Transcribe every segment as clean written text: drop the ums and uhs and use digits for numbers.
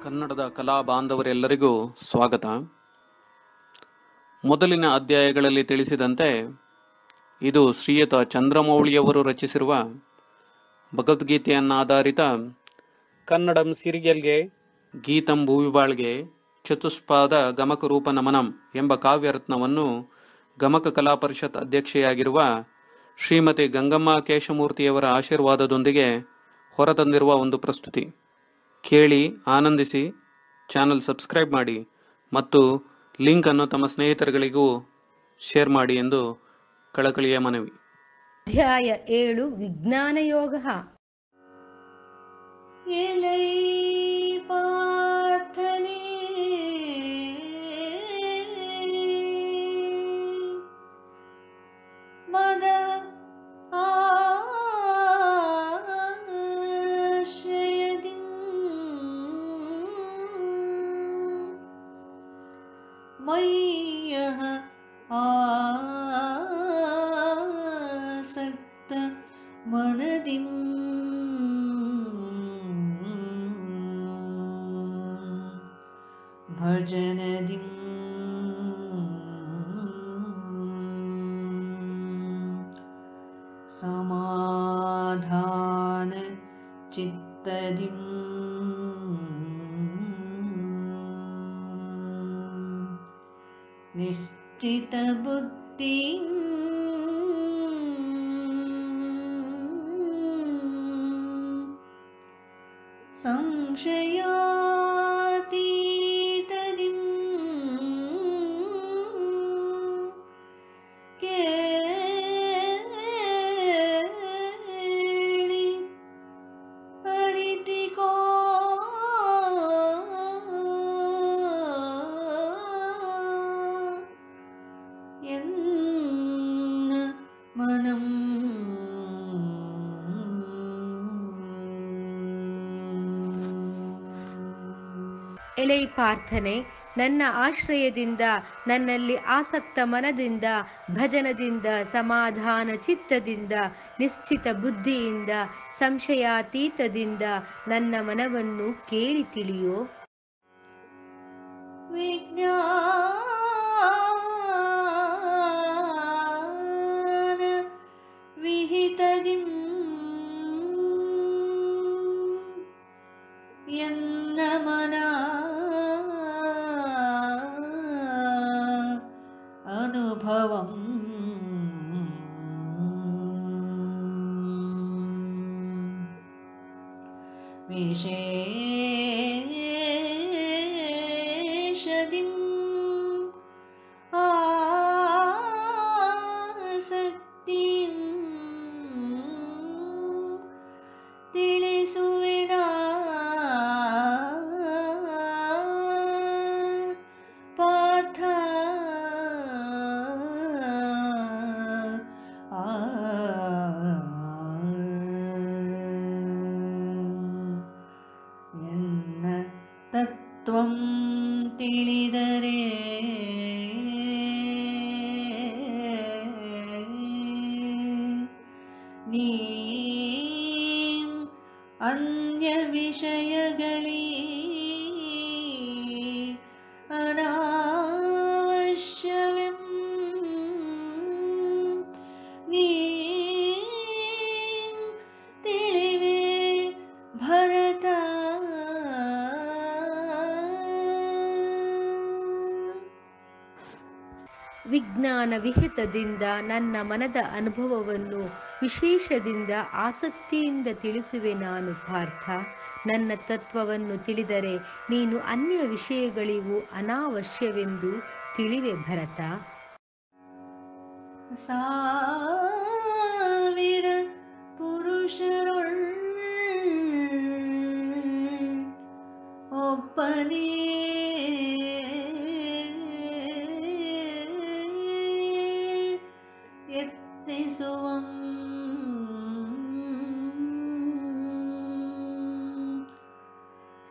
ಕನ್ನಡದ ಕಲಾ ಬಾಂಧವರೆಲ್ಲರಿಗೂ ಸ್ವಾಗತ. ಮೊದಲಿನ ಅಧ್ಯಾಯಗಳಲ್ಲಿ ತಿಳಿಸಿದಂತೆ ಇದು ಶ್ರೀಯುತ ಚಂದ್ರಮೌಳಿಯವರು ರಚಿಸಿರುವ ಭಗವದ್ಗೀತೆಯನ್ನಾಧಾರಿತ ಕನ್ನಡಂ ಸಿರಿಗೆಲ್ಗೆ ಗೀತಂ ಭೂವಿಬಾಳ್ಗೆ ಚತುಷ್ಪಾದ ಗಮಕ ರೂಪ ನಮನಂ ಎಂಬ ಕಾವ್ಯರತ್ನವನ್ನು ಗಮಕ ಕಲಾ ಪರಿಷತ್ ಅಧ್ಯಕ್ಷೆಯಾಗಿರುವ ಶ್ರೀಮತಿ ಗಂಗಮ್ಮ ಕೇಶಮೂರ್ತಿಯವರ ಆಶೀರ್ವಾದದೊಂದಿಗೆ ಹೊರತಂದಿರುವ ಒಂದು ಪ್ರಸ್ತುತಿ. ಕೇಳಿ ಆನಂದಿಸಿ, ಚಾನಲ್ ಸಬ್ಸ್ಕ್ರೈಬ್ ಮಾಡಿ ಮತ್ತು ಲಿಂಕ್ ಅನ್ನು ತಮ್ಮ ಸ್ನೇಹಿತರುಗಳಿಗೂ ಶೇರ್ ಮಾಡಿ ಎಂದು ಕಳಕಳಿಯ ಮನವಿ. ಅಧ್ಯಾಯ 7 ವಿಜ್ಞಾನ ಯೋಗ. ಎಲೈ ಪಾರ್ಥನೆ ಮದ ಆಶ್ರಯದಿ ಮಯ್ಯಃ ಆಸಕ್ತ ಮನದಿಂ ಭಜನದಿಂ ಸಮಾಧಾನ ಚಿತ್ತದಿಂ ನಿಶ್ಚಿತ ಬುದ್ಧಿ ಸಂಶಯಾತೀತದಿಂ ಕೇಳಿ ಅರಿತಿಕೋ ಎನ್ನ ಮನಂ ಎಲೈ ಪಾರ್ಥನೆ, ನನ್ನ ಆಶ್ರಯದಿಂದ, ನನ್ನಲ್ಲಿ ಆಸಕ್ತ ಮನದಿಂದ, ಭಜನದಿಂದ, ಸಮಾಧಾನ ಚಿತ್ತದಿಂದ, ನಿಶ್ಚಿತ ಬುದ್ಧಿಯಿಂದ, ಸಂಶಯಾತೀತದಿಂದ ನನ್ನ ಮನವನ್ನು ಕೇಳಿ ತಿಳಿಯೋ. ವಿಜ್ಞಾನ ವಿಹಿತದಿಂ ಎನ್ನ ಮನ ಅನುಭವಂ ವಿಶೇಷದಿಂ ಆಸಕ್ತಿಂ ತಿಳಿಸುವೆನ ಪಾರ್ಥ. ಎನ್ನ ತತ್ವಂ ತಿಳಿದರೆ ನೀ ಅನ್ಯ ವಿಷಯಗಳೀ ಅನಾವಶ್ಯವೆಂ ನೀ ತಿಳಿವೆ ಭರತ. ವಿಜ್ಞಾನ ವಿಹಿತದಿಂದ ನನ್ನ ಮನದ ಅನುಭವವನ್ನು ವಿಶೇಷದಿಂದ ಆಸಕ್ತಿಯಿಂದ ತಿಳಿಸುವೆ ನಾನು ಪಾರ್ಥ. ನನ್ನ ತತ್ವವನ್ನು ತಿಳಿದರೆ ನೀನು ಅನ್ಯ ವಿಷಯಗಳಿಗೂ ಅನಾವಶ್ಯವೆಂದು ತಿಳಿವೆ ಭರತ. ಸಾವಿರ ಪುರುಷರೊಳ್ ಒಬ್ಬನೇ ಯತ್ನಿಸುವಂ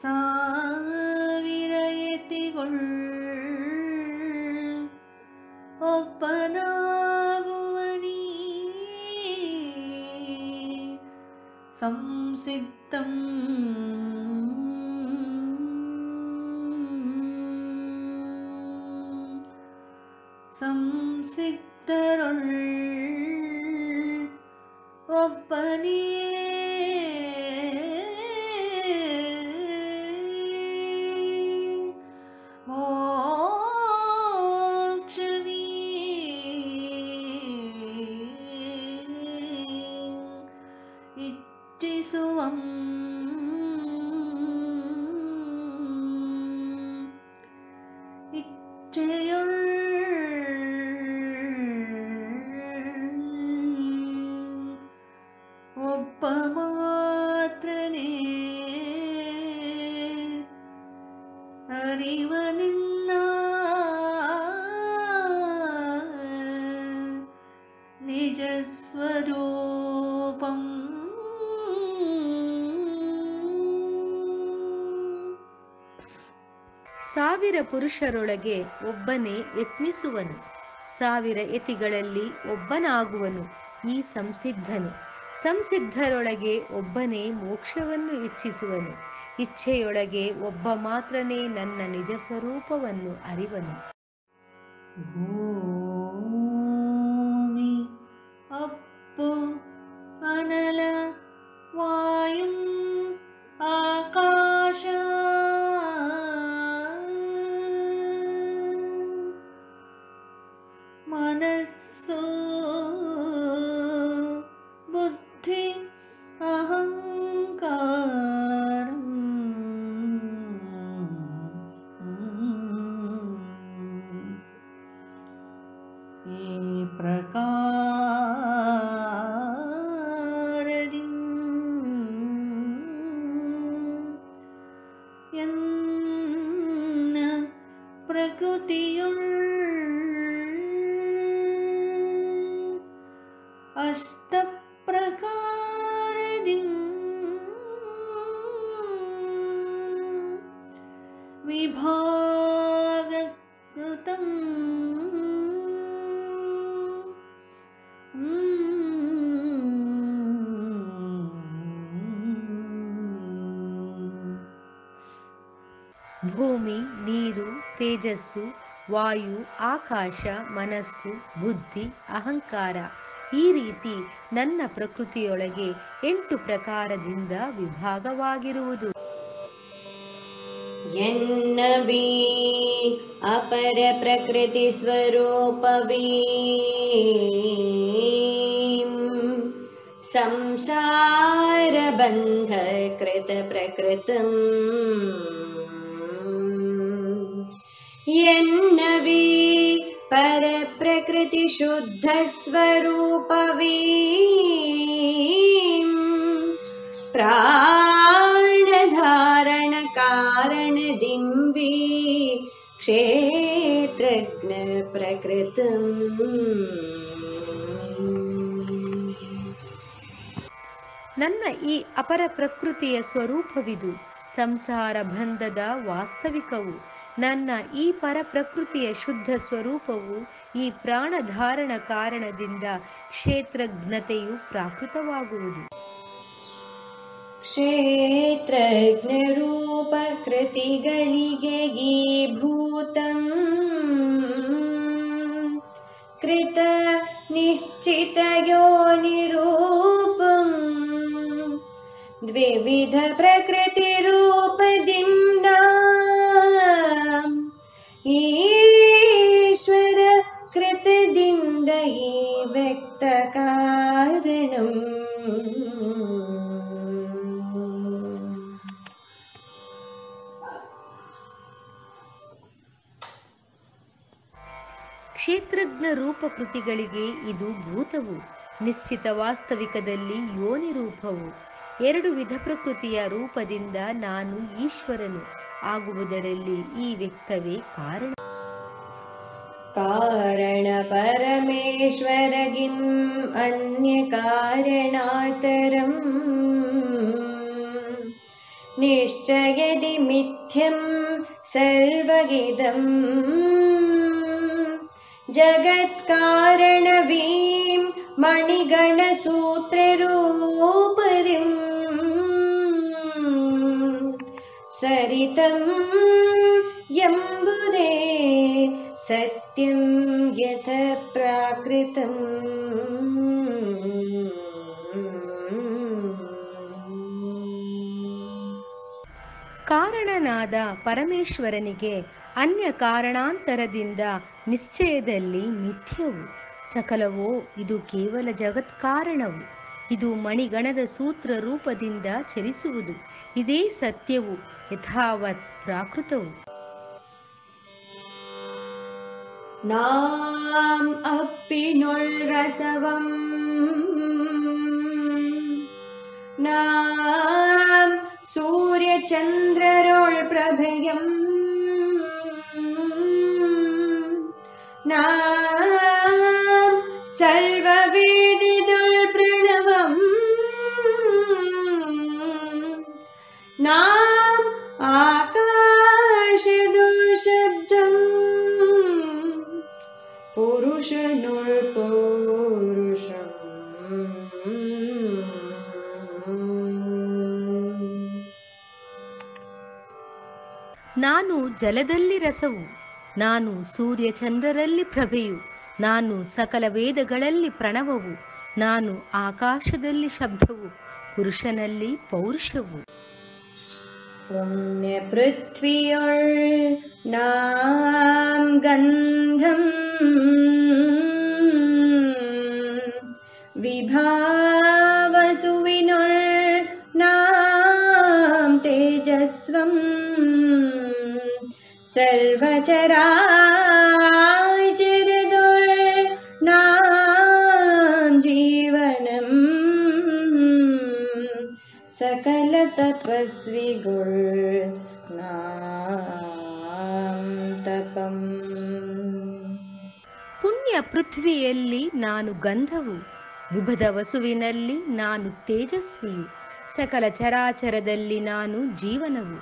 ಸಾವಿರ ಯತಿಗೊಳ್ ಒಬ್ಬನಾಗುವನೀ ಸಂಸಿದ್ಧಂ ಸಂಸಿದ್ಧರೊಳ್ ಒಬ್ಬನೇ ಮೋಕ್ಷವೀ ಇಚ್ಛಿಸುವಂ ಇಚ್ಛೆಯೊಳ್ ಒಬ್ಬ ಮಾತ್ರನೇ ಅರಿವ ನಿನ್ನ ನಿಜ ಸ್ವರೂಪಂ ಸಾವಿರ ಪುರುಷರೊಳಗೆ ಒಬ್ಬನೇ ಯತ್ನಿಸುವನು, ಸಾವಿರ ಯತಿಗಳಲ್ಲಿ ಒಬ್ಬನಾಗುವನು ಈ ಸಂಸಿದ್ಧನು. ಸಂಸಿದ್ಧರೊಳಗೆ ಒಬ್ಬನೇ ಮೋಕ್ಷವನ್ನು ಇಚ್ಛಿಸುವನು, ಇಚ್ಛೆಯೊಳಗೆ ಒಬ್ಬ ಮಾತ್ರನೇ ನನ್ನ ನಿಜ ಸ್ವರೂಪವನ್ನು ಅರಿವನು. ಭೂಮಿ ಅಪ್ಪು ಅನಲ ವಾಯು ಆಕಾಶ ಮನಸ್ಸು ಬುದ್ಧಿ ಅಹಂಕಾರ ಈ ಪ್ರಕಾರದಿ ಎನ್ನ ಪ್ರಕೃತಿಯುಳ್ ಅಷ್ಟ ಪ್ರಕಾರದಿ ವಿಭಾಗಕೃತಂ ಭೂಮಿ, ನೀರು, ತೇಜಸ್ಸು, ವಾಯು, ಆಕಾಶ, ಮನಸ್ಸು, ಬುದ್ಧಿ, ಅಹಂಕಾರ ಈ ರೀತಿ ನನ್ನ ಪ್ರಕೃತಿಯೊಳಗೆ 8 ಪ್ರಕಾರದಿಂದ ವಿಭಾಗವಾಗಿರುವುದು. ಎನ್ನವೀ ಅಪರ ಪ್ರಕೃತಿ ಸ್ವರೂಪವೀ ಸಂಸಾರ ಬಂಧ ಕೃತ ಪ್ರಕೃತಂ ಎನ್ನವೀ ಪರ ಪ್ರಕೃತಿ ಶುದ್ಧ ಸ್ವರೂಪವೀ ಪ್ರಾಣಧಾರಣ ಕಾರಣದಿಂಬಿ ಕ್ಷೇತ್ರಜ್ಞ ಪ್ರಕೃತಂ. ನನ್ನ ಈ ಅಪರ ಪ್ರಕೃತಿಯ ಸ್ವರೂಪವಿದು, ಸಂಸಾರ ಬಂಧದ ವಾಸ್ತವಿಕವು. ನನ್ನ ಈ ಪರ ಪ್ರಕೃತಿಯ ಶುದ್ಧ ಸ್ವರೂಪವು ಈ ಪ್ರಾಣಧಾರಣ ಕಾರಣದಿಂದ ಕ್ಷೇತ್ರಜ್ಞತೆಯು ಪ್ರಾಕೃತವಾಗುವುದು. ಕ್ಷೇತ್ರಜ್ಞ ರೂಪ ಕೃತಿಗಳಿಗೆ ಈ ಭೂತಂ ಕೃತ ನಿಶ್ಚಿತ ಯೋನಿರೂಪಂ ದ್ವಿವಿಧ ಪ್ರಕೃತಿ ರೂಪದಿಂದ ಈಶ್ವರ ಕೃತದಿಂದ ಈ ವ್ಯಕ್ತ ಕಾರಣಂ. ಕ್ಷೇತ್ರಜ್ಞ ರೂಪ ಕೃತಿಗಳಿಗೆ ಇದು ಭೂತವು, ನಿಶ್ಚಿತ ವಾಸ್ತವಿಕದಲ್ಲಿ ಯೋನಿ ರೂಪವು. 2 ವಿಧ ಪ್ರಕೃತಿಯ ರೂಪದಿಂದ ನಾನು ಈಶ್ವರನು ಆಗುವುದರಲ್ಲಿ ಈ ವ್ಯಕ್ತವೇ ಕಾರಣ. ಕಾರಣ ಪರಮೇಶ್ವರಗಿಂ ಅನ್ಯ ಕಾರಣಾತರಂ ನಿಶ್ಚಯದಿ ಮಿಥ್ಯಂ ಸರ್ವಗಿದಂ ಜಗತ್ಕಾರಣವೀಂ ಮಣಿಗಣಸೂತ್ರರೂಪದಿಂ ಸರಿತಂ ಎಂಬುದೇ सत्यं यथ प्राकृतम् ಕಾರಣನಾದ ಪರಮೇಶ್ವರನಿಗೆ ಅನ್ಯ ಕಾರಣಾಂತರದಿಂದ ನಿಶ್ಚಯದಲ್ಲಿ ನಿತ್ಯವು ಸಕಲವೋ ಇದು ಕೇವಲ ಜಗತ್ಕಾರಣವು. ಇದು ಮಣಿಗಣದ ಸೂತ್ರ ರೂಪದಿಂದ ಚಲಿಸುವುದು. ಇದೇ ಸತ್ಯವು ಯಥಾವತ್ ಪ್ರಾಕೃತವು. നാം അപ്പിനുൾ രസവം നാം സൂര്യചന്ദ്രരോൾ പ്രഭയം നാം സർവവേദിതുൾ പ്രണവം നാം ആകാശതുൾ ശബ്ദം പുരുഷനുൾ പൗരുഷം ನಾನು ಜಲದಲ್ಲಿ ರಸವು, ನಾನು ಸೂರ್ಯ ಚಂದ್ರರಲ್ಲಿ ಪ್ರಭೆಯು, ನಾನು ಸಕಲ ವೇದಗಳಲ್ಲಿ ಪ್ರಣವವು, ನಾನು ಆಕಾಶದಲ್ಲಿ ಶಬ್ದವು, ಪುರುಷನಲ್ಲಿ ಪೌರುಷವು. പുണ്യ പൃഥ്വിയുൾ നാം ഗന്ധം വിഭാവസുവിനുൾ നാം തേജസ്വം സർവചരാചരദുൾ നാം ജീവനം സകല തപസ്വികൾ നാം ತಪಂ. ಪುಣ್ಯ ಪೃಥ್ವಿಯಲ್ಲಿ ನಾನು ಗಂಧವು, ವಿಭದ ವಸುವಿನಲ್ಲಿ ನಾನು ತೇಜಸ್ವಿಯು, ಸಕಲ ಚರಾಚರದಲ್ಲಿ ನಾನು ಜೀವನವು,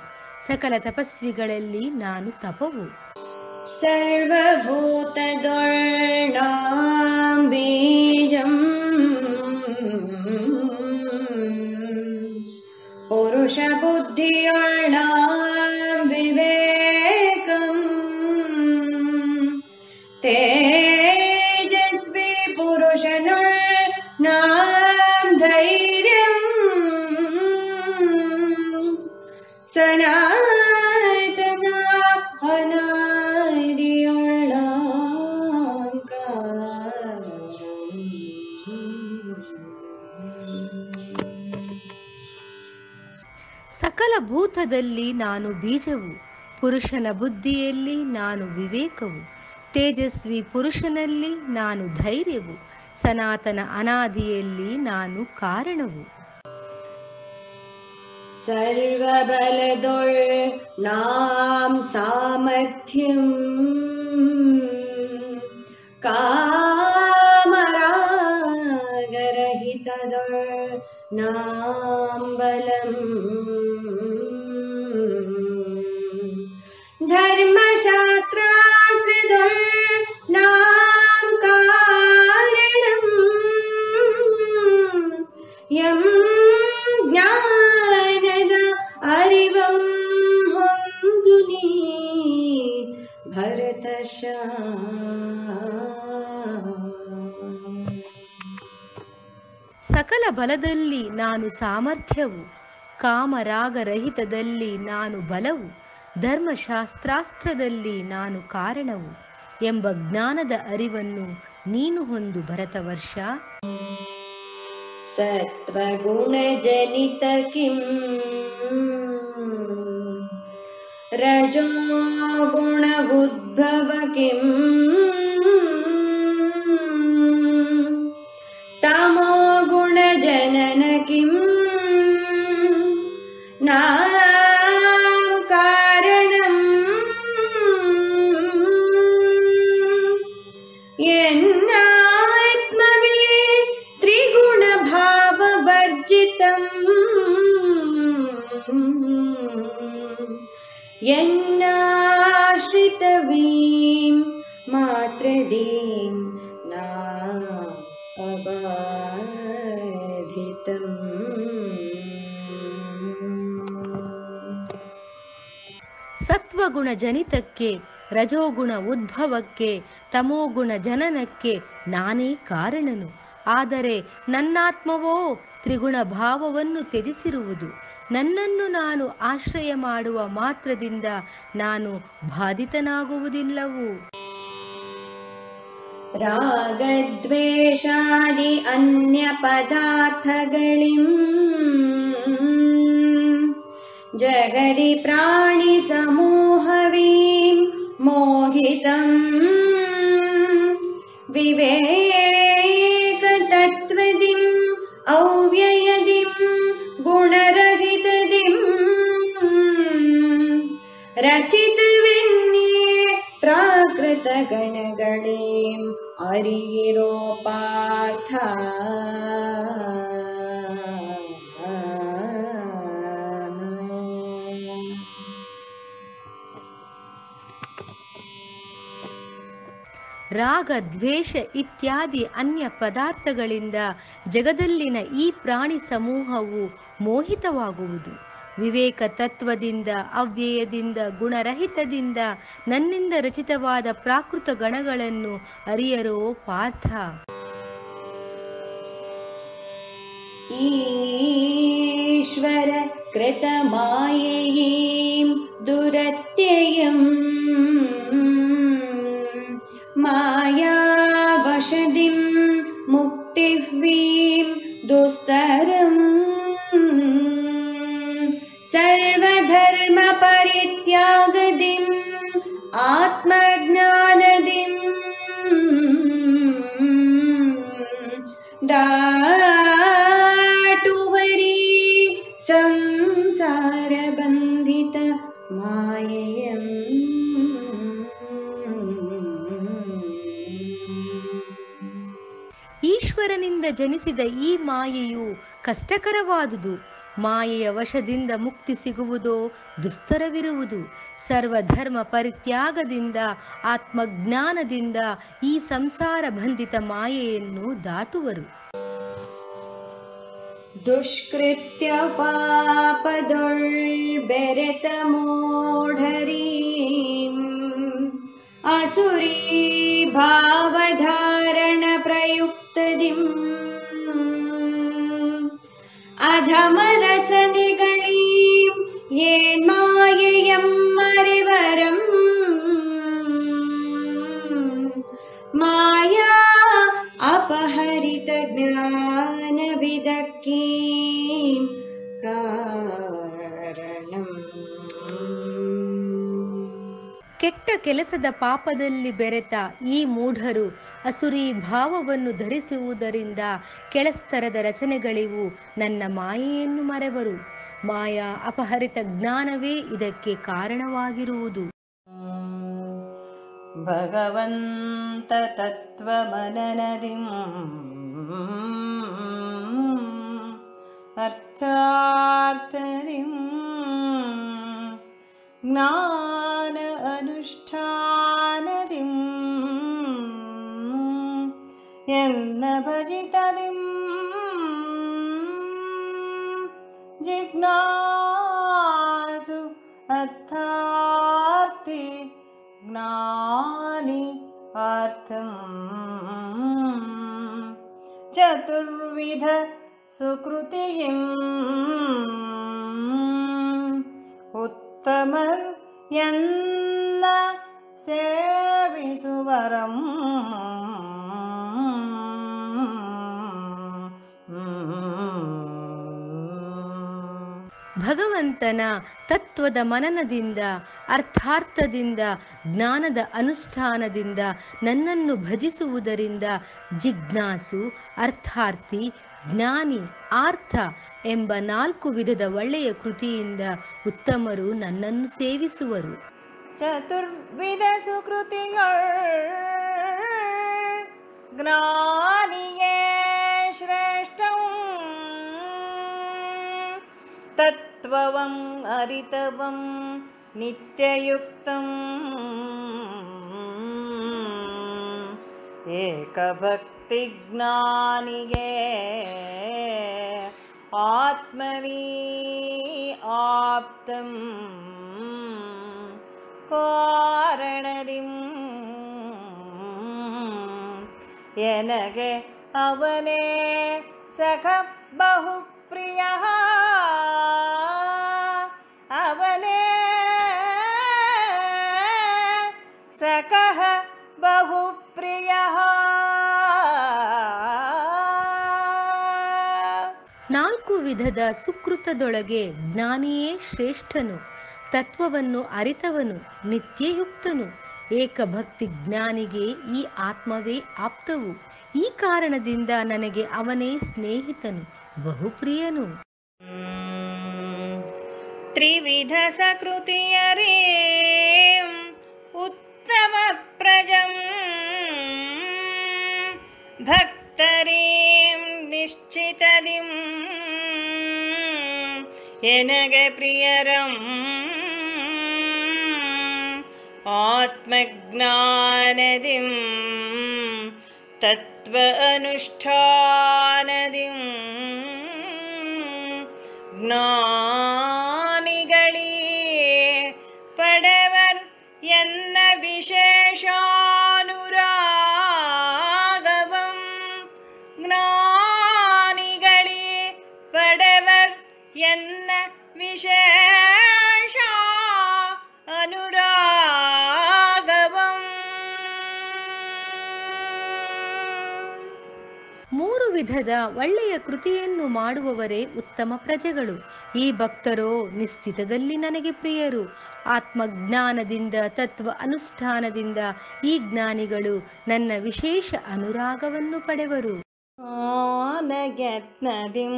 ಸಕಲ ತಪಸ್ವಿಗಳಲ್ಲಿ ನಾನು ತಪವು. സർവഭൂതദുൾ നാം ബീജം പുരുഷ ബുദ്ധിയുൾ നാം വിവേകം തേജസ്വി പുരുഷനുൾ നാം ധൈര്യം സനാതന അനാദിയുൾ നാം കാര്യം. ಸಕಲ ಭೂತದಲ್ಲಿ ನಾನು ಬೀಜವು, ಪುರುಷನ ಬುದ್ಧಿಯಲ್ಲಿ ನಾನು ವಿವೇಕವು, ತೇಜಸ್ವಿ ಪುರುಷನಲ್ಲಿ ನಾನು ಧೈರ್ಯವು, ಸನಾತನ ಅನಾದಿಯಲ್ಲಿ ನಾನು ಕಾರಣವು. സർവബലദുൾ നാം സാമർഥ്യം കാമരാഗരഹിതദുൾ നാം ബലം ധർമ്മശാസ്ത്രാസ്ത്രദുൾ നാം കാരണം യം ಜ್ಞಾನದ ಅರಿವಂ ಹೊಂದುನಿ ಭರತಶಾ. ಸಕಲ ಬಲದಲ್ಲಿ ನಾನು ಸಾಮರ್ಥ್ಯವು, ಕಾಮರಾಗರಹಿತದಲ್ಲಿ ನಾನು ಬಲವು, ಧರ್ಮಶಾಸ್ತ್ರಾಸ್ತ್ರದಲ್ಲಿ ನಾನು ಕಾರಣವು ಎಂಬ ಜ್ಞಾನದ ಅರಿವನ್ನು ನೀನು ಹೊಂದು ಭರತವರ್ಷ. ಸತ್ವಗುಣಜನಿತ ಕಿಂ ರಜೋಗುಣ ಉದ್ಭವ ಕಿಂ ತಮೋಗುಣ ಜನನ ಕಿಂ ನಾಂ ಕಾರಣಂ ಎನ್ನಾತ್ಮವೇ ತ್ರಿಗುಣ ಭಾವ ವರ್ಜಿತಂ ಎನ್ನಾಶ್ರಿತವೀಂ ಮಾತ್ರದೀಂ ನಾ ಅಬಾಧಿತಂ. ಸತ್ವಗುಣ ಜನಿತಕ್ಕೆ, ರಜೋಗುಣ ಉದ್ಭವಕ್ಕೆ, ತಮೋಗುಣ ಜನನಕ್ಕೆ ನಾನೇ ಕಾರಣನು. ಆದರೆ ನನ್ನಾತ್ಮವೋ ತ್ರಿಗುಣ ಭಾವವನ್ನು ತ್ಯಜಿಸಿರುವುದು. ನನ್ನನ್ನು ನಾನು ಆಶ್ರಯ ಮಾಡುವ ಮಾತ್ರದಿಂದ ನಾನು ಬಾಧಿತನಾಗುವುದಿಲ್ಲವು. ರಾಗದ್ವೇಷಾದಿ ಅನ್ಯ ಪದಾರ್ಥಗಳಿಂ ಜಗದಿ ಪ್ರಾಣಿ ಸಮೂಹವೀಂ ಮೋಹಿತಂ ವಿವೇಕ ತತ್ವದಿಂ ಅವ್ಯಯದಿಂ ಗುಣರಹಿತದಿಂ ರಚಿತವೆನ್ನೇ ಪ್ರಾಕೃತ ಗಣಗಳೇಂ ಅರಿಯಿರೋ ಪಾರ್ಥ. ರಾಗ ದ್ವೇಷ ಇತ್ಯಾದಿ ಅನ್ಯ ಪದಾರ್ಥಗಳಿಂದ ಜಗದಲ್ಲಿನ ಈ ಪ್ರಾಣಿ ಸಮೂಹವು ಮೋಹಿತವಾಗುವುದು. ವಿವೇಕ ತತ್ವದಿಂದ ಅವ್ಯಯದಿಂದ ಗುಣರಹಿತದಿಂದ ನನ್ನಿಂದ ರಚಿತವಾದ ಪ್ರಾಕೃತ ಗಣಗಳನ್ನು ಅರಿಯರೋ ಪಾರ್ಥ. ಈಶ್ವರ ಕೃತ ಮಾಯೆಯೀಂ ದುರತ್ಯಯಂ ಮಾಯಾವಶದಿಂ ಮುಕ್ತಿಹ್ವೀಂ ದುಸ್ತರಂ ಸರ್ವಧರ್ಮ ಪರಿತ್ಯಾಗದಿಂ ಆತ್ಮಜ್ಞಾನದಿಂ ದಾಟುವರಿ ಸಂಸಾರ ಬಂಧಿತ ಮಾಯೆಯಂ. ಈಶ್ವರನಿಂದ ಜನಿಸಿದ ಈ ಮಾಯೆಯು ಕಷ್ಟಕರವಾದುದು. ಮಾಯೆಯ ವಶದಿಂದ ಮುಕ್ತಿ ಸಿಗುವುದೋ ದುಸ್ತರವಿರುವುದು. ಸರ್ವಧರ್ಮ ಪರಿತ್ಯಾಗದಿಂದ ಆತ್ಮಜ್ಞಾನದಿಂದ ಈ ಸಂಸಾರ ಬಂಧಿತ ಮಾಯೆಯನ್ನು ದಾಟುವರು. ದುಷ್ಕೃತ್ಯ ಪಾಪದೊಳ್ ಬೆರೆತ ಮೋಢರೀಂ ಅಸುರೀ ಭಾವಧಾರಣ ಪ್ರಯುಕ್ತದಿಂ ಅಧಮ ರಚನೆಗಳೀಂ ಏನ್ಮಾಯೆಯಂ ಮರೆವರಂ ಮಾಯಾ ಅಪಹರಿತ ಜ್ಞಾನವಿದಕ್ಕೀಂ ಕಾರಣಂ. ಕೆಟ್ಟ ಕೆಲಸದ ಪಾಪದಲ್ಲಿ ಬೆರೆತ ಈ ಮೂಢರು ಅಸುರಿ ಭಾವವನ್ನು ಧರಿಸುವುದರಿಂದ ಕೆಳಸ್ತರದ ರಚನೆಗಳಿವು ನನ್ನ ಮಾಯೆಯನ್ನು ಮರೆವರು. ಮಾಯಾ ಅಪಹರಿತ ಜ್ಞಾನವೇ ಇದಕ್ಕೆ ಕಾರಣವಾಗಿರುವುದು. ಭಗವಂತ ತತ್ವಮನನದಿಂ ಅರ್ಥಾರ್ಥದಿಂ ಜ್ಞಾನ ಅನುಷ್ಠಾನದಿಂ ಎನ್ನ ಭಜಿತದಿಂ ಜಿಜ್ಞಾಸು ಅರ್ಥಾರ್ಥಿ ಜ್ಞಾನಿ ಅರ್ಥಂ ಚತುರ್ವಿಧ ಸುಕೃತಿಯಂ ಉತ್ತಮರ್ ಎನ್ನ ಸೇವಿಸುವರಂ ಭಗವಂತನ ತತ್ವದ ಮನನದಿಂದ ಅರ್ಥಾರ್ಥದಿಂದ ಜ್ಞಾನದ ಅನುಷ್ಠಾನದಿಂದ ನನ್ನನ್ನು ಭಜಿಸುವುದರಿಂದ ಜಿಜ್ಞಾಸು ಅರ್ಥಾರ್ಥಿ ಜ್ಞಾನಿ ಆರ್ಥ ಎಂಬ 4 ವಿಧದ ಒಳ್ಳೆಯ ಕೃತಿಯಿಂದ ಉತ್ತಮರು ನನ್ನನ್ನು ಸೇವಿಸುವರು. ಚತುರ್ವಿಧ ಸುಕೃತಿಗಳು ಜ್ಞಾನಿಯೇ ಶ್ರೇಷ್ಠಂ ತತ್ವವಂ ಅರಿತವಂ ನಿತ್ಯಯುಕ್ತಂ ಏಕಭಕ್ತಿ ಜ್ಞಾನಿಗೆ ಆತ್ಮವೀ ಆಪ್ತಂ ಕಾರಣದಿಂ ಎನಗೆ ಅವನೇ ಸಖ ಬಹುಪ್ರಿಯ ಅವನೇ ಸಖಃ ಬಹುಪ್ರಿಯ. ನಾಲ್ಕು ವಿಧದ ಸುಕೃತದೊಳಗೆ ಜ್ಞಾನಿಯೇ ಶ್ರೇಷ್ಠನು, ತತ್ವವನ್ನು ಅರಿತವನು, ನಿತ್ಯಯುಕ್ತನು. ಏಕಭಕ್ತಿ ಜ್ಞಾನಿಗೆ ಈ ಆತ್ಮವೇ ಆಪ್ತವು. ಈ ಕಾರಣದಿಂದ ನನಗೆ ಅವನೇ ಸ್ನೇಹಿತನು, ಬಹುಪ್ರಿಯನು. ತ್ರಿವಿಧ ಸಕೃತಿಯರೇ ಉತ್ತಮ ಪ್ರಜಂ ಭಕ್ತರೀಂ ನಿಶ್ಚಿತದಿಂ ಎನಗೆ ಪ್ರಿಯರಂ ಆತ್ಮಜ್ಞಾನದಿಂ ತತ್ವ ಅನುಷ್ಠಾನದಿಂ ಜ್ಞಾನಿಗಳೇ ಪಡೆವರ್ ಎನ್ನ ವಿಶೇಷಾನುರಾಗವಂ ಜ್ಞಾನಿಗಳೇ ಪಡೆವರ್ ಎನ್ನ ವಿಶೇಷ ಅನುರಾಗವಂ. ಮೂರು ವಿಧದ ಒಳ್ಳೆಯ ಕೃತಿಯನ್ನು ಮಾಡುವವರೇ ಉತ್ತಮ ಪ್ರಜೆಗಳು. ಈ ಭಕ್ತರೋ ನಿಶ್ಚಿತದಲ್ಲಿ ನನಗೆ ಪ್ರಿಯರು. ಆತ್ಮಜ್ಞಾನದಿಂದ ತತ್ವ ಅನುಷ್ಠಾನದಿಂದ ಈ ಜ್ಞಾನಿಗಳು ನನ್ನ ವಿಶೇಷ ಅನುರಾಗವನ್ನು ಪಡೆವರು. ಆನಯತ್ನದಿಂ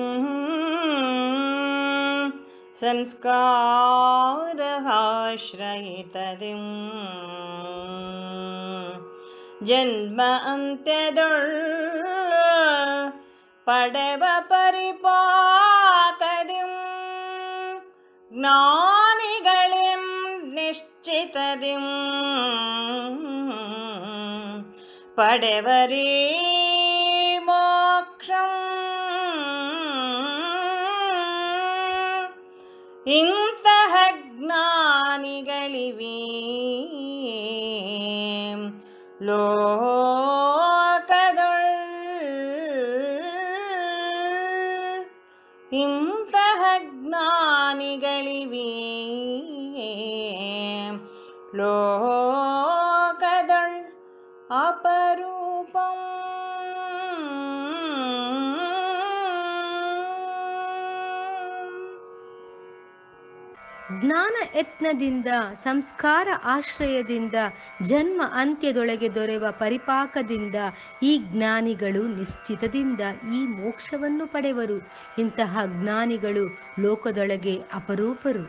ಸಂಸ್ಕಾರಹಾಶ್ರಯಿತದಿಂ ಜನ್ಮ ಅಂತ್ಯದೊಳ್ ಪಡೆವ ಪರಿಪಾಕದಿಂ ಜ್ಞಾನಿಗಳಿಂ ನಿಶ್ಚಿತದಿಂ ಪಡೆವರೀ ಮೋಕ್ಷಂ. ಇಂತಹ ಜ್ಞಾನಿಗಳಿವೆ ಲೋಕದೊಳ್ ಇಂತಹ ಜ್ಞಾನಿಗಳಿವೆ ಲೋಕದೊಳ್ ಅಪರೂಪಂ. ಜ್ಞಾನ ಯತ್ನದಿಂದ ಸಂಸ್ಕಾರ ಆಶ್ರಯದಿಂದ ಜನ್ಮ ಅಂತ್ಯದೊಳಗೆ ದೊರೆವ ಪರಿಪಾಕದಿಂದ ಈ ಜ್ಞಾನಿಗಳು ನಿಶ್ಚಿತದಿಂದ ಈ ಮೋಕ್ಷವನ್ನು ಪಡೆವರು. ಇಂತಹ ಜ್ಞಾನಿಗಳು ಲೋಕದೊಳಗೆ ಅಪರೂಪರು.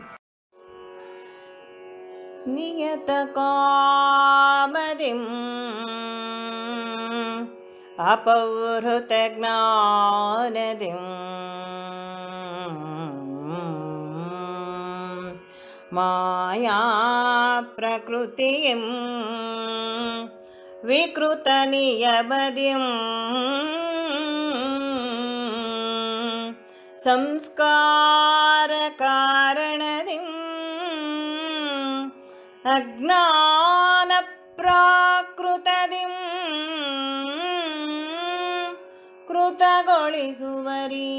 ನಿಯತ ಕಾಮದಿಂ ಅಪವೃತ ಜ್ಞಾನದಿಂ ಮಾಯಾ ಪ್ರಕೃತಿಂ ವಿಕೃತ ನಿಯಮದಿಂ ಸಂಸ್ಕಾರ ಕಾರಣದಿಂ ಅಜ್ಞಾನ ಪ್ರಾಕೃತದಿಂ ಕೃತಗೊಳಿಸುವರೀ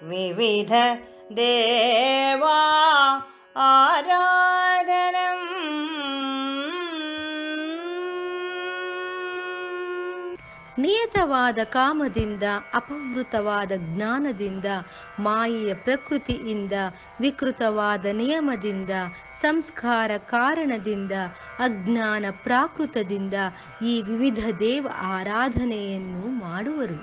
ವಿವಿಧ ದೇವಾ ಆರಾಧನಂ. ನಿಯತವಾದ ಕಾಮದಿಂದ ಅಪವೃತವಾದ ಜ್ಞಾನದಿಂದ ಮಾಯೆಯ ಪ್ರಕೃತಿಯಿಂದ ವಿಕೃತವಾದ ನಿಯಮದಿಂದ ಸಂಸ್ಕಾರ ಕಾರಣದಿಂದ ಅಜ್ಞಾನ ಪ್ರಾಕೃತದಿಂದ ಈ ವಿವಿಧ ದೇವ ಆರಾಧನೆಯನ್ನು ಮಾಡುವರು.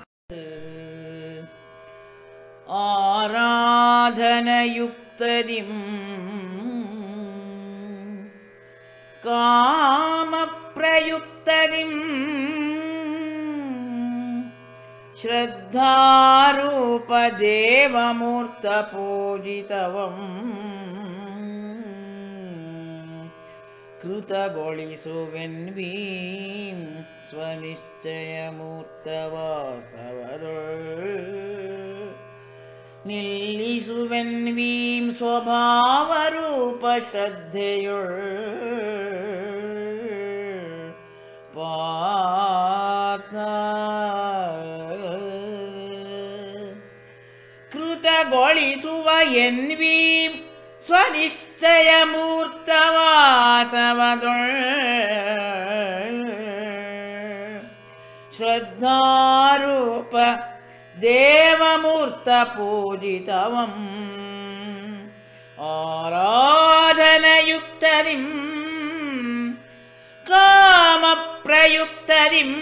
ಆರಾಧನಯುಕ್ತದಿಂ ಕಾಮಪ್ರಯುಕ್ತದಿಂ ಶ್ರದ್ಧಾರೂಪದೇವಮೂರ್ತಪೂಜಿತವಂ ಕೃತಗೊಳಿಸುವೆನ್ವೀಂ ಸ್ವನಿಶ್ಚಯಮೂರ್ತವಾಸವರುಳ್ ನಿಲ್ಲಿಸುವೆನ್ವೀಂ ಸ್ವಭಾವರೂಪ ಶ್ರದ್ಧೆಯೊಳ್ ಪಾತ ಕೃತಗೊಳಿಸುವ ಎನ್ವೀಂ ಸ್ವನಿಶ್ಚಯ ಮೂರ್ತವಾಸವದೊಳ್ ಶ್ರದ್ಧಾರೂಪ ದೇವಮೂರ್ತ ಪೂಜಿತವಂ ಆರಾಧನಯುಕ್ತರಿಂ ಕಾಮಪ್ರಯುಕ್ತರಿಂ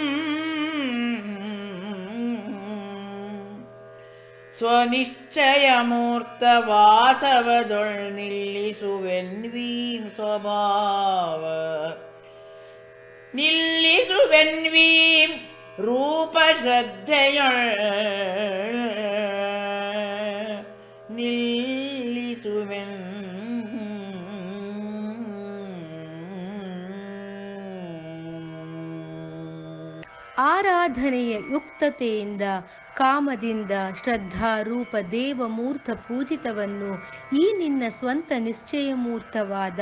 ಸ್ವನಿಶ್ಚಯ ಮೂರ್ತ ವಾಸವದೊಳ್ ನಿಲ್ಲಿಸುವೆನ್ವೀಂ ಸ್ವಭಾವ ನಿಲ್ಲಿಸುವೆನ್ವೀಂ ರೂಪ ಶ್ರದ್ಧೆಯೊಳ್ ನಿಲ್ಲಿಸುವೆನ್ ಆರಾಧನೆಯ ಯುಕ್ತತೆಯಿಂದ ಕಾಮದಿಂದ ಶ್ರದ್ಧಾರೂಪ ದೇವಮೂರ್ತ ಪೂಜಿತವನ್ನು ಈ ನಿನ್ನ ಸ್ವಂತ ನಿಶ್ಚಯಮೂರ್ತವಾದ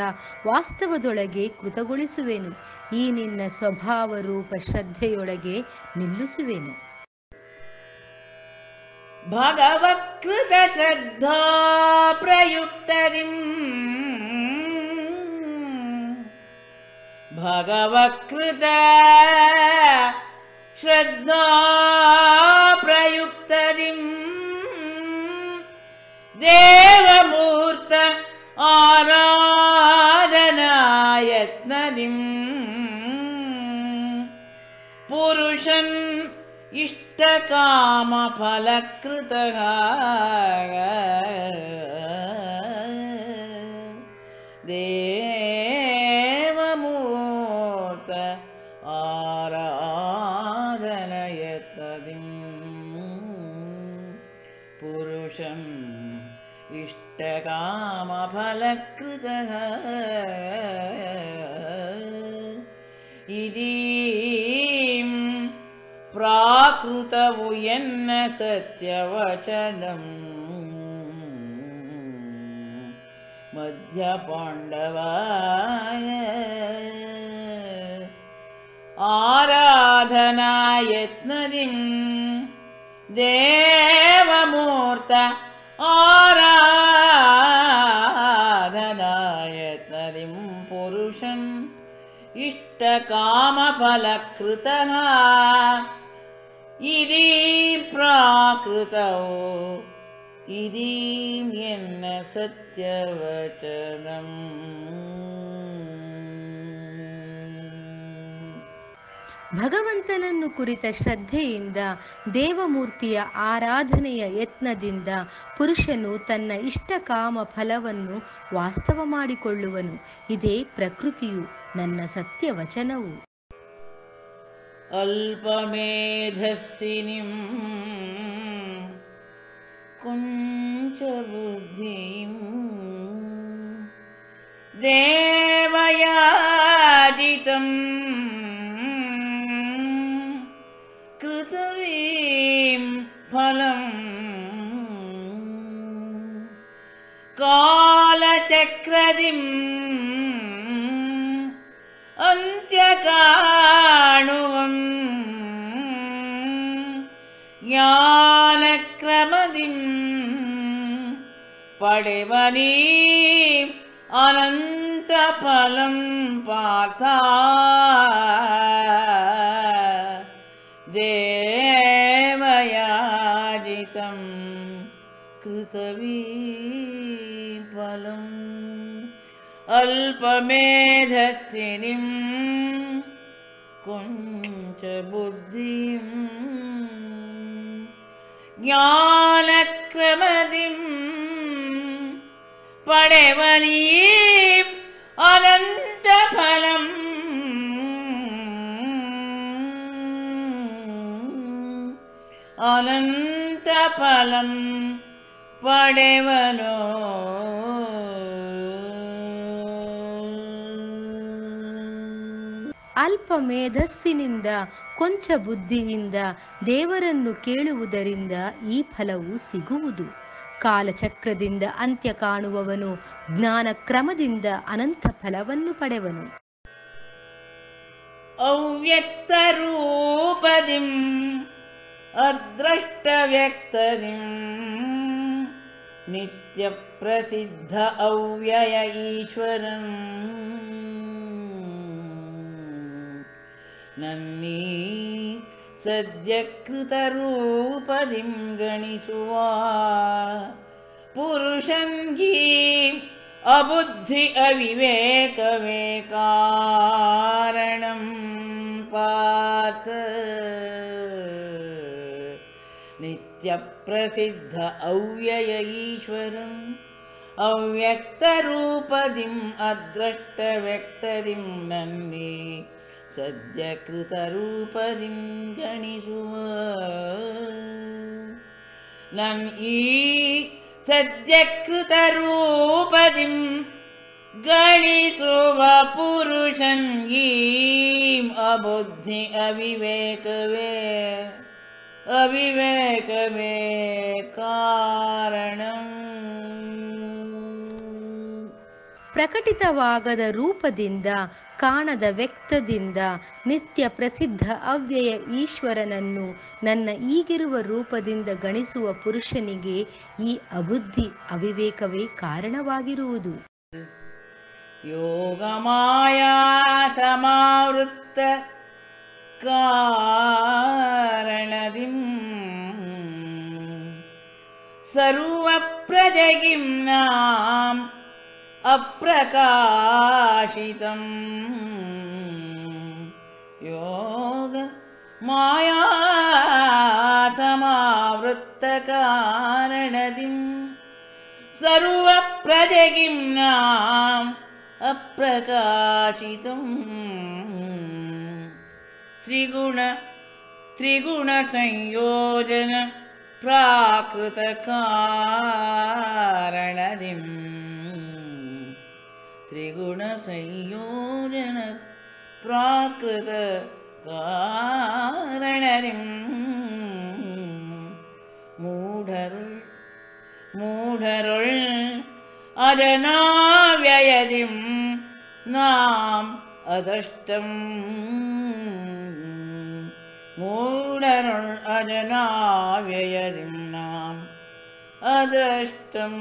ವಾಸ್ತವದೊಳಗೆ ಕೃತಗೊಳಿಸುವೆನು. ಈ ನಿನ್ನ ಸ್ವಭಾವ ರೂಪ ಶ್ರದ್ಧೆಯೊಳಗೆ ನಿಲ್ಲಿಸುವೆನು. ಭಗವತ್ಕೃತ ಶ್ರದ್ಧಾ ಪ್ರಯುಕ್ತರಿಂ ಭಗವತ್ಕೃತ ಶ್ರದ್ಧಾ ಪ್ರಯುಕ್ತರಿಂ ದೇವಮೂರ್ತ ಆರಾಧನಾಯತ್ನದಿಂ ಪುರುಷನ್ ಇಷ್ಟಕಾಮ ಫಲಕೃತಃ ದೇವಮೂರ್ತ ಆರಾಧನಯತದಿಂ ಪುರುಷಂ ಇಷ್ಟಕಾಮ ಫಲಕೃತಃ ಇದೀಂ ಪ್ರಾಕೃತವು ಎನ್ನ ಸತ್ಯವಚನಂ ಮಧ್ಯ ಪಾಂಡವಾಯ ಆರಾಧನಾಯತ್ನದಿಂ ದೇವಮೂರ್ತ ಆರಾಧನಾಯತ್ನದಿಂ ಪುರುಷಂ ಇಷ್ಟಕಾಮಫಲಕೃತಃ ಇದೀಂ ಪ್ರಾಕೃತವು ಇದೀಂ ಎನ್ನ ಸತ್ಯವಚನಂ. ಭಗವಂತನನ್ನು ಕುರಿತ ಶ್ರದ್ಧೆಯಿಂದ ದೇವಮೂರ್ತಿಯ ಆರಾಧನೆಯ ಯತ್ನದಿಂದ ಪುರುಷನು ತನ್ನ ಇಷ್ಟಕಾಮ ಫಲವನ್ನು ವಾಸ್ತವ ಮಾಡಿಕೊಳ್ಳುವನು. ಇದೇ ಪ್ರಕೃತಿಯು, ನನ್ನ ಸತ್ಯವಚನವು. ಅಲ್ಪಮೇಧಸ್ಸಿನಿಂ ಕುಂಚಬುದ್ಧಿಂ ದೇವಯಾಜಿತಂ ಕೃತವೀಂ ಫಲಂ ಕಾಲಚಕ್ರದಿಂ ಅಂತ್ಯಕಾಣುವಂ ಜ್ಞಾನಕ್ರಮದಿಂ ಪಡೆವನೀ ಅನಂತ ಫಲಂ ಪಾರ್ಥ ದೇವಯಾಜಿತಂ ಕೃತವೀ ಫಲಂ ಅಲ್ಪಮೇಧಸ್ಸಿನಿಂ ಕುಂಚಬುದ್ಧಿಂ ಜ್ಞಾನಕ್ರಮದಿಂ ಪಡೆವನೀಂ ಅನಂತ ಫಲಂ ಅನಂತ ಫಲಂ ಪಡೆವನೋ. ಅಲ್ಪ ಮೇಧಸ್ಸಿನಿಂದ ಕೊಂಚ ಬುದ್ಧಿಯಿಂದ ದೇವರನ್ನು ಕೇಳುವುದರಿಂದ ಈ ಫಲವು ಸಿಗುವುದು. ಕಾಲಚಕ್ರದಿಂದ ಅಂತ್ಯ ಕಾಣುವವನು ಜ್ಞಾನ ಕ್ರಮದಿಂದ ಅನಂತ ಫಲವನ್ನು ಪಡೆವನು. ಅವ್ಯಕ್ತರೂಪದಿಂ ಅದೃಷ್ಟವ್ಯಕ್ತದಿಂ ನಿತ್ಯ ಪ್ರಸಿದ್ಧ ಅವ್ಯಯ ಈಶ್ವರಂ ನನ್ನೀ ಸದ್ಯಕೃತರೂಪದಿಂ ಗಣಿಸುವ ಪುರುಷಂಗೀ ಅಬುದ್ಧಿ ಅವಿವೇಕವೇ ಕಾರಣಂ ಪಾರ್ಥ ನಿತ್ಯ ಪ್ರಸಿದ್ಧ ಅವ್ಯಯ ಈಶ್ವರಂ ಅವ್ಯಕ್ತರೂಪದಿಂ ಅದೃಷ್ಟವ್ಯಕ್ತದಿಂ ನನ್ನೇ ಸದ್ಯಕೃತರೂಪದಿಂ ಗಣಿಸುವ ನನ್ ಈ ಸದ್ಯಕೃತರೂಪದಿಂ ಗಣಿಸುವ ಪುರುಷನ್ ಈಂ ಅಬುದ್ಧಿ ಅವಿವೇಕವೇ ಕಾರಣಂ. ಪ್ರಕಟಿತವಾಗದ ರೂಪದಿಂದ ಕಾಣದ ವ್ಯಕ್ತದಿಂದ ನಿತ್ಯ ಪ್ರಸಿದ್ಧ ಅವ್ಯಯ ಈಶ್ವರನನ್ನು ನನ್ನ ಈಗಿರುವ ರೂಪದಿಂದ ಗಣಿಸುವ ಪುರುಷನಿಗೆ ಈ ಅಬುದ್ಧಿ ಅವಿವೇಕವೇ ಕಾರಣವಾಗಿರುವುದು. ಯೋಗ ಮಾಯಾ ಸಮಾವೃತ್ತ ಕಾರಣದಿಂ ಸರ್ವ ಪ್ರಜಗಿಂ ನಾಂ ಅಪ್ರಕಾಶಿತಂ ಯೋಗ ಮಾಯಾ ಸಮಾವೃತ್ತ ಕಾರಣದಿಂ ಸರ್ವ ಪ್ರಜಗಿಂ ನಾಂ ಅಪ್ರಕಾಶಿತಂ ತ್ರಿಗುಣ ಸಂಯೋಜನ ಪ್ರಾಕೃತ ಕಾರಣದಿಂ ತ್ರಿಗುಣ ಸಂಯೋಜನ ಪ್ರಾಕೃತ ಕಾರಣದಿಂ ಮೂಢರುಳ್ ಅಜನಾವ್ಯಯದಿಂ ನಾಂ ಅದಷ್ಟಂ ಮೂಢರುಳ್ ಅಜನಾವ್ಯಯದಿಂ ನಾಂ ಅದಷ್ಟಂ.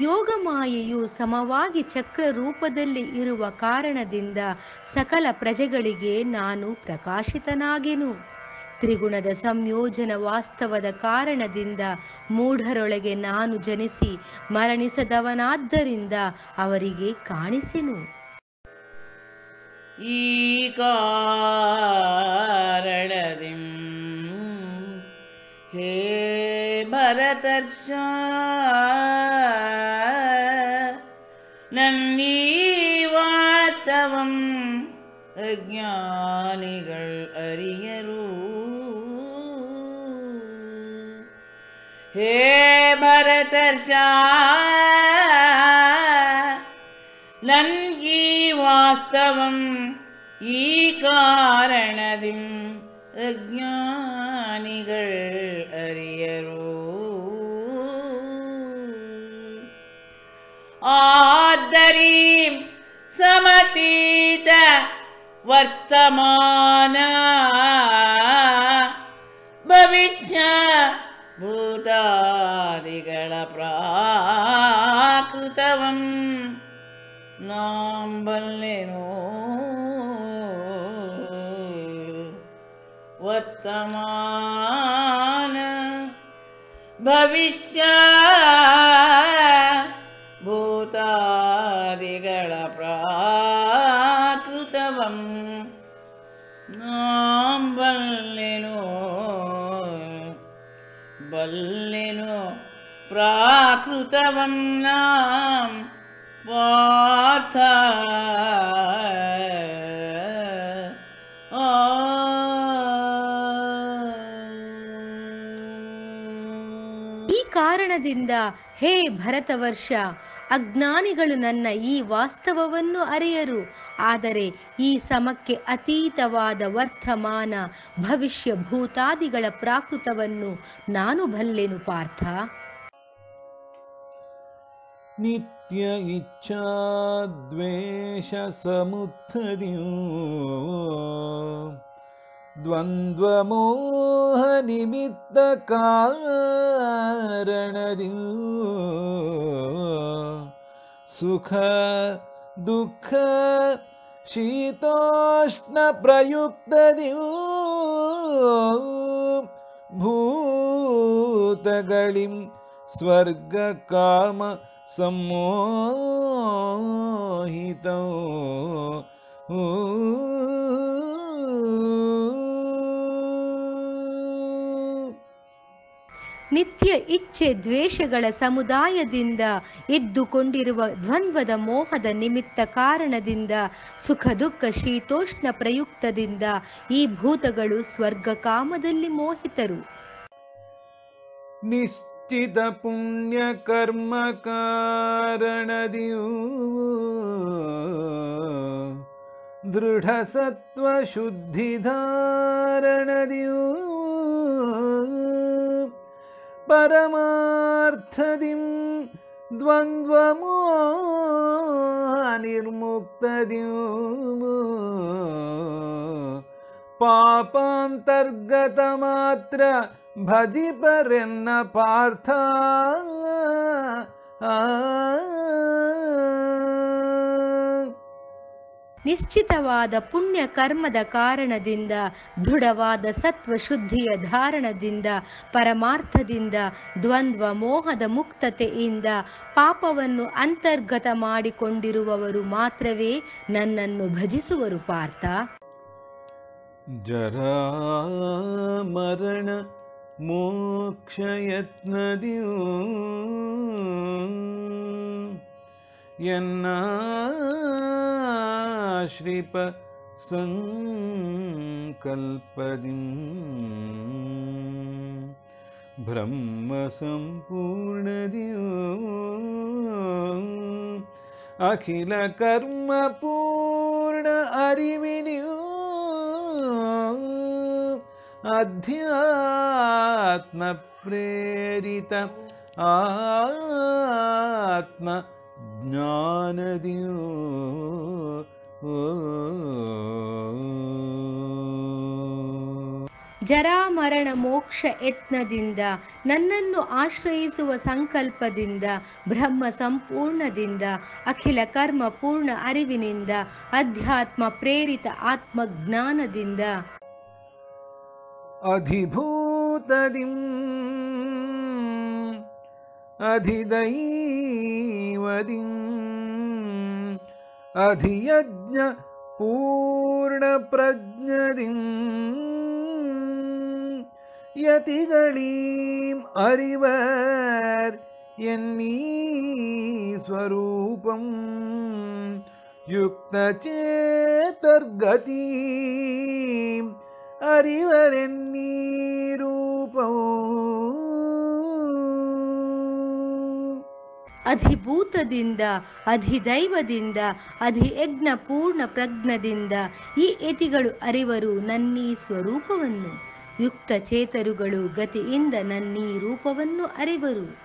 ಯೋಗಮಾಯೆಯು ಸಮವಾಗಿ ಚಕ್ರ ರೂಪದಲ್ಲಿ ಇರುವ ಕಾರಣದಿಂದ ಸಕಲ ಪ್ರಜೆಗಳಿಗೆ ನಾನು ಪ್ರಕಾಶಿತನಾಗೆನು. ತ್ರಿಗುಣದ ಸಂಯೋಜನ ವಾಸ್ತವದ ಕಾರಣದಿಂದ ಮೂಢರೊಳಗೆ ನಾನು ಜನಿಸಿ ಮರಣಿಸದವನಾದ್ದರಿಂದ ಅವರಿಗೆ ಕಾಣಿಸೆನು. ಈ ಕಾರಣದಿಂ ಹೇ ಭರತರ್ಷ ನನ್ನೀ ವಾಸ್ತವಂ ಅಜ್ಞಾನಿಗಳ್ ಅರಿಯರು. ಹೇ ಭರತರ್ಷ ನನ್ಗೀ ವಾಸ್ತವಂ ಈ ಕಾರಣದಿಂ ಅಜ್ಞಾನಿಗಳ್ ಅರಿಯರು. ಆದ್ದರೀಂ ಸಮತೀತ ವರ್ತಮಾನ ಭವಿಷ್ಯ ಭೂತಾದಿಗಳ ಪ್ರಾಕೃತವಂ ನಾಂಬಲ್ಲೆನೋ ವರ್ತಮಾನ ಭವಿಷ್ಯ ಭೂತಾದಿಗಳ ಪ್ರಾಕೃತವಂ ನಾಂಬಲ್ಲೆನೋ ಬಲ್ಲೆನೋ ಪ್ರಾಕೃತವಂ ನಾಂ ಪಾರ್ಥ. ಈ ಕಾರಣದಿಂದ ಹೇ ಭರತವರ್ಷ ಅಜ್ಞಾನಿಗಳು ನನ್ನ ಈ ವಾಸ್ತವವನ್ನು ಅರಿಯರು. ಆದರೆ ಈ ಸಮಕ್ಕೆ ಅತೀತವಾದ ವರ್ತಮಾನ ಭವಿಷ್ಯ ಭೂತಾದಿಗಳ ಪ್ರಾಕೃತವನ್ನು ನಾನು ಬಲ್ಲೆನು ಪಾರ್ಥ. ನಿತ್ಯ ಇಚ್ಛಾ ದ್ವೇಷ ಸಮುತ್ಥದಿಯು ದ್ವಂದ್ವ ಮೋಹ ನಿಮಿತ್ತ ಕಾರಣದಿಯು ಸುಖ ದುಃಖ ಶೀತೋಷ್ಣ ಪ್ರಯುಕ್ತದಿಯು ಭೂತಗಳಿಂ ಸ್ವರ್ಗ ಕಾಮ ಸಮೋಹಿತೋ ನಿತ್ಯ ಇಚ್ಛೆ ದ್ವೇಷಗಳ ಸಮುದಾಯದಿಂದ ಎದ್ದುಕೊಂಡಿರುವ ದ್ವಂದ್ವದ ಮೋಹದ ನಿಮಿತ್ತ ಕಾರಣದಿಂದ ಸುಖ ದುಃಖ ಶೀತೋಷ್ಣ ಪ್ರಯುಕ್ತದಿಂದ ಈ ಭೂತಗಳು ಸ್ವರ್ಗ ಕಾಮದಲ್ಲಿ ಮೋಹಿತರು. ನಿಶ್ಚಿತ ಪುಣ್ಯ ಕರ್ಮ ಕಾರಣದಿಯೂ ದೃಢ ಸತ್ವ ಶುದ್ಧಿ ಧಾರಣದಿಯೂ ಪರಮಾರ್ಥದಿಂ ದ್ವಂದ್ವ ಮೋಹ ನಿರ್ಮುಕ್ತದಿಯೂ ಪಾಪಾಂತರ್ಗತ ಮಾತ್ರ ಭಜಿಪರೆನ್ನ ಪಾರ್ಥ. ನಿಶ್ಚಿತವಾದ ಪುಣ್ಯ ಕರ್ಮದ ಕಾರಣದಿಂದ ದೃಢವಾದ ಸತ್ವ ಶುದ್ಧಿಯ ಧಾರಣದಿಂದ ಪರಮಾರ್ಥದಿಂದ ದ್ವಂದ್ವ ಮೋಹದ ಮುಕ್ತತೆಯಿಂದ ಪಾಪವನ್ನು ಅಂತರ್ಗತ ಮಾಡಿಕೊಂಡಿರುವವರು ಮಾತ್ರವೇ ನನ್ನನ್ನು ಭಜಿಸುವರು ಪಾರ್ಥ. ಜರಾ ಮರಣ ಮೋಕ್ಷ ಯತ್ನದಿಯೂ ಯನ್ನಾಶ್ರಿಪ ಸಂಕಲ್ಪದಿಂ ಬ್ರಹ್ಮ ಸಂಪೂರ್ಣದಿಯೂ ಅಖಿಲ ಕರ್ಮ ಪೂರ್ಣ ಅರಿವಿನಿಯೂ ಅಧ್ಯಾತ್ಮ ಪ್ರೇರಿತ ಆತ್ಮ ಜ್ಞಾನದಿಯೂ ಜರಾಮರಣ ಮೋಕ್ಷ ಯತ್ನದಿಂದ ನನ್ನನ್ನು ಆಶ್ರಯಿಸುವ ಸಂಕಲ್ಪದಿಂದ ಬ್ರಹ್ಮ ಸಂಪೂರ್ಣದಿಂದ ಅಖಿಲ ಕರ್ಮ ಪೂರ್ಣ ಅರಿವಿನಿಂದ ಅಧ್ಯಾತ್ಮ ಪ್ರೇರಿತ ಆತ್ಮಜ್ಞಾನದಿಂದ ಅಧಿಭೂತದಿಂ ಅಧಿದೈವದಿಂ ಅಧಿಯಜ್ಞ ಪೂರ್ಣ ಪ್ರಜ್ಞದಿಂ ಯತಿಗಳೀಂ ಅರಿವರ್ ಎನ್ನೀ ಸ್ವರೂಪಂ ಯುಕ್ತಚೇತರ್ಗತೀಂ ಅರಿವರೆನ್ನೀ ರೂಪಂ. ಅಧಿಭೂತದಿಂದ ಅಧಿದೈವದಿಂದ ಅಧಿಯಜ್ಞ ಪೂರ್ಣ ಪ್ರಜ್ಞದಿಂದ ಈ ಯತಿಗಳು ಅರಿವರು ನನ್ನೀ ಸ್ವರೂಪವನ್ನು, ಯುಕ್ತ ಚೇತರುಗಳು ಗತಿಯಿಂದ ನನ್ನೀ ರೂಪವನ್ನು ಅರಿವರು.